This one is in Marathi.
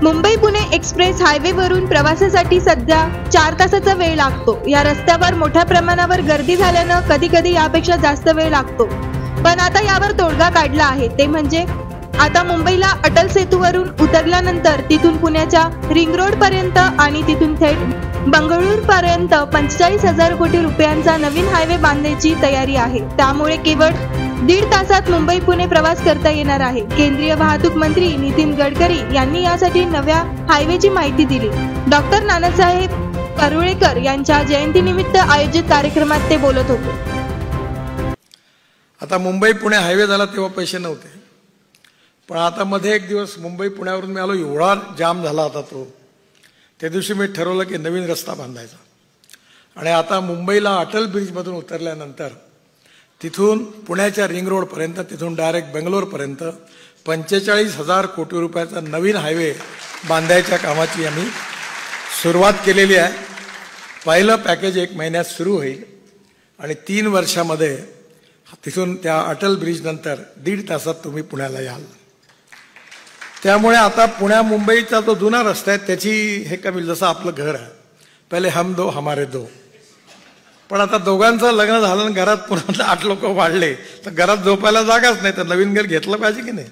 मुंबई पुणे एक्सप्रेस हायवेवरून प्रवासासाठी सध्या 4 तासाचा वेळ लागतो। या रस्त्यावर मोठ्या प्रमाणावर गर्दी झाल्यानं कधी-कधी यापेक्षा जास्त वेळ लागतो। पण आता यावर तोडगा काढला आहे, ते म्हणजे आता मुंबईला अटल सेतूवरून उतरल्यानंतर तिथून पुण्याच्या रिंग रोड पर्यंत आणि तिथून थेट बंगळुरू पर्यंत 45,000 कोटी रुपयांचा नवीन हायवे बांधण्याची तयारी आहे। त्यामुळे केवळ 1.5 तासात मुंबई पुणे प्रवास करता येणार आहे। केंद्रीय वाहतूक मंत्री नितीन गडकरी यांनी यासाठी नव्या हायवेची माहिती दिली। डॉक्टर नानासाहेब परुळेकर यांच्या जयंतीनिमित्त आयोजित कार्यक्रमात ते बोलत होते। आता मुंबई पुणे हायवे झाला तेव्हा पैसे नव्हते, पण आता मध्ये एक दिवस मुंबई पुण्यावरून मी आलो, एवढा जाम झाला होता तो। त्या दिवशी मी ठरवलं की नवीन रस्ता बांधायचा आणि आता मुंबईला अटल ब्रिजमधून उतरल्यानंतर तिथून पुण्याच्या रिंग रोडपर्यंत, तिथून डायरेक्ट बेंगलोरपर्यंत 45,000 कोटी रुपयाचा नवीन हायवे बांधायच्या कामाची आम्ही सुरुवात केलेली आहे। पहिलं पॅकेज 1 महिन्यात सुरू होईल आणि 3 वर्षामध्ये तिथून त्या अटल ब्रिज नंतर 1.5 तासात तुम्ही पुण्याला याल। त्यामुळे आता पुण्या मुंबईचा जो जुना रस्ता आहे त्याची हे कमी, जसं आपलं घर आहे, पहिले हम दो हमारे दो, पण आता दोघांचं लग्न झालं घरात पुन्हा 8 लोक वाढले तर घरात झोपायला जागाच नाही, तर नवीन घर घेतलं पाहिजे की नाही।